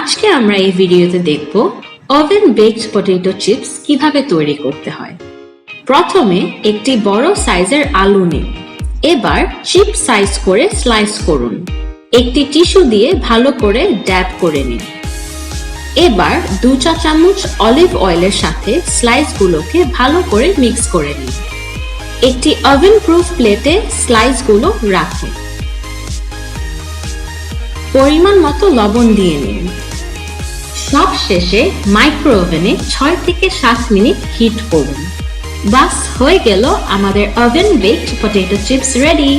আজকে আমরা এই ভিডিওতে দেখব ওভেন বেকড পটেটো চিপস কিভাবে তৈরি করতে হয়। প্রথমে একটি বড় সাইজের আলু নিন। এবার চিপ সাইজ করে স্লাইস করুন। একটি টিস্যু দিয়ে ভালো করে ড্যাব করে নিন। এবার 2 চা চামচ অলিভ অয়েলের সাথে স্লাইসগুলোকে ভালো করে মিক্স করে নিন। একটি ওভেন প্রুফ প্লেটে স্লাইসগুলো রাখুন। পরিমাণ মতো লবণ দিয়ে নিন। সব শেষে মাইক্রো ওভেনে 6 থেকে 7 মিনিট হিট করুন। বাস হয়ে গেল আমাদের oven baked potato chips ready.